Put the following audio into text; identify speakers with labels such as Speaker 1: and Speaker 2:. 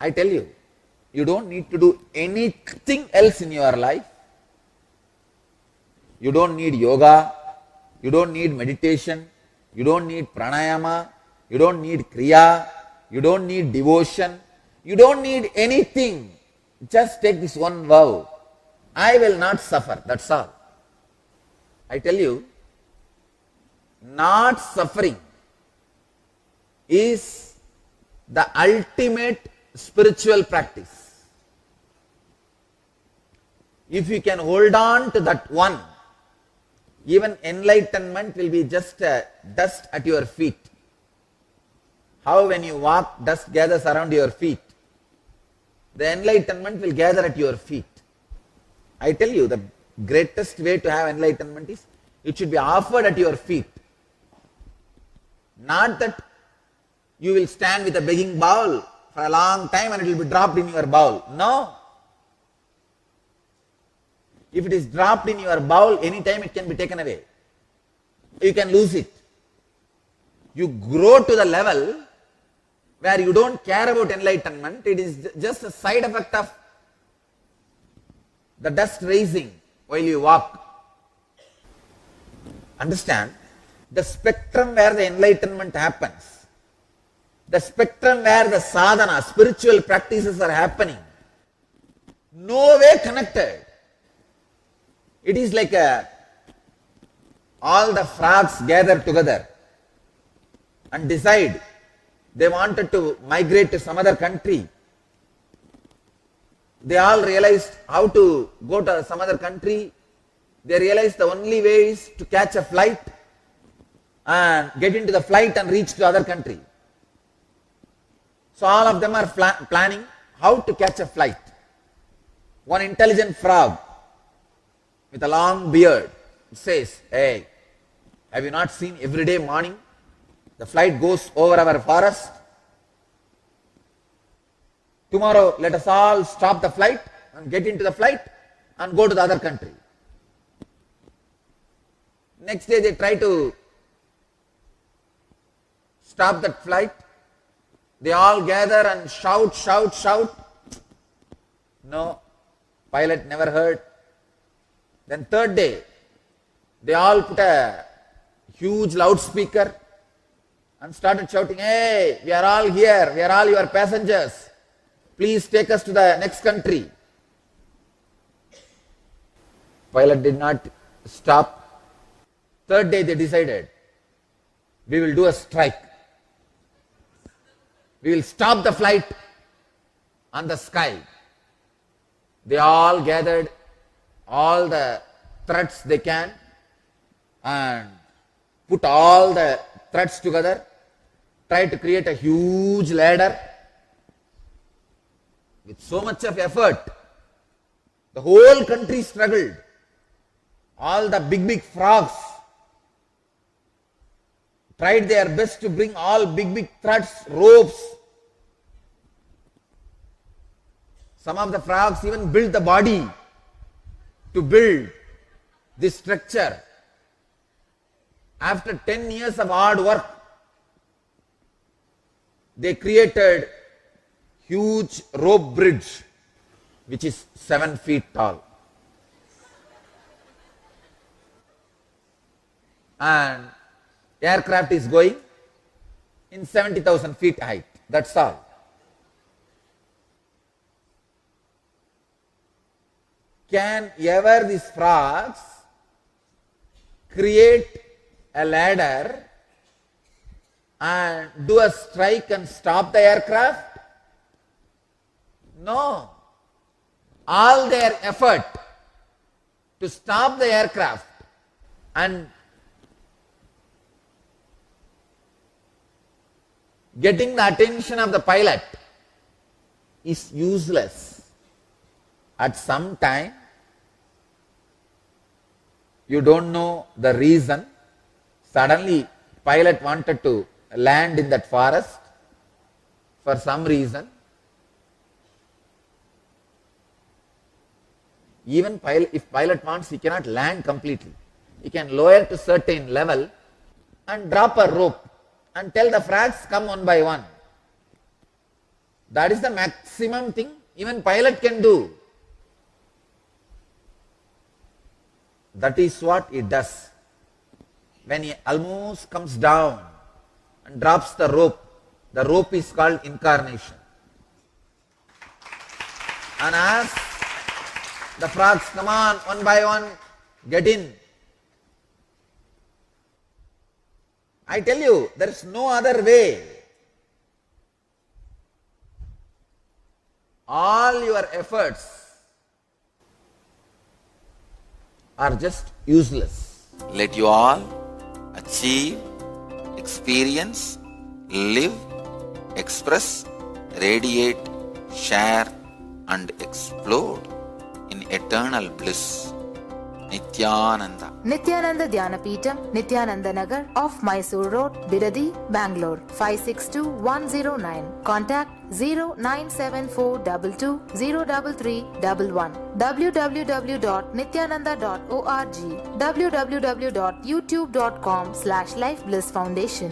Speaker 1: I tell you, you don't need to do anything else in your life. You don't need yoga, you don't need meditation, you don't need pranayama, you don't need kriya, you don't need devotion, you don't need anything. Just take this one vow. I will not suffer, that's all. I tell you, not suffering is the ultimate spiritual practice. If you can hold on to that one, even enlightenment will be just dust at your feet. How when you walk, dust gathers around your feet. The enlightenment will gather at your feet. I tell you, the greatest way to have enlightenment is it should be offered at your feet. Not that you will stand with a begging bowl for a long time and it will be dropped in your bowl. No. If it is dropped in your bowl, anytime it can be taken away. You can lose it. You grow to the level where you don't care about enlightenment. It is just a side effect of the dust raising while you walk. Understand? The spectrum where the enlightenment happens, the spectrum where the sadhana, spiritual practices are happening, no way connected. It is like all the frogs gather together and decide they wanted to migrate to some other country. They all realized how to go to some other country. They realized the only way is to catch a flight and get into the flight and reach the other country. So all of them are planning how to catch a flight. One intelligent frog with a long beard says, "Hey, have you not seen every day morning the flight goes over our forest? Tomorrow let us all stop the flight and get into the flight and go to the other country." Next day they try to stop that flight. They all gather and shout, shout, shout. No, pilot never heard. Then third day, they all put a huge loudspeaker and started shouting, "Hey, we are all here, we are all your passengers. Please take us to the next country." Pilot did not stop. Third day they decided, we will do a strike. We will stop the flight on the sky. They all gathered all the threads they can and put all the threads together, try to create a huge ladder with so much of effort. The whole country struggled. All the big frogs tried their best to bring all big threads, ropes. Some of the frogs even built the body to build this structure. After 10 years of hard work, they created huge rope bridge which is 7 feet tall. And aircraft is going in 70,000 feet height. That's all. Can ever these frogs create a ladder and do a strike and stop the aircraft? No. All their effort to stop the aircraft and getting the attention of the pilot is useless. At some time, you don't know the reason, suddenly pilot wanted to land in that forest for some reason. Even if pilot wants, he cannot land completely. He can lower to certain level and drop a rope and tell the frogs come one by one. That is the maximum thing even pilot can do. That is what he does. When he almost comes down and drops the rope is called incarnation. And as the frogs come on, one by one, get in. I tell you, there is no other way. All your efforts are just useless.
Speaker 2: Let you all achieve, experience, live, express, radiate, share and explode in eternal bliss. Nityananda.
Speaker 3: Nityananda Dhyanapitham, Nityananda Nagar off Mysore Road, Bidadi, Bangalore 562109. Contact 097422033311. www.nityananda.org. www.youtube.com/Life Bliss Foundation.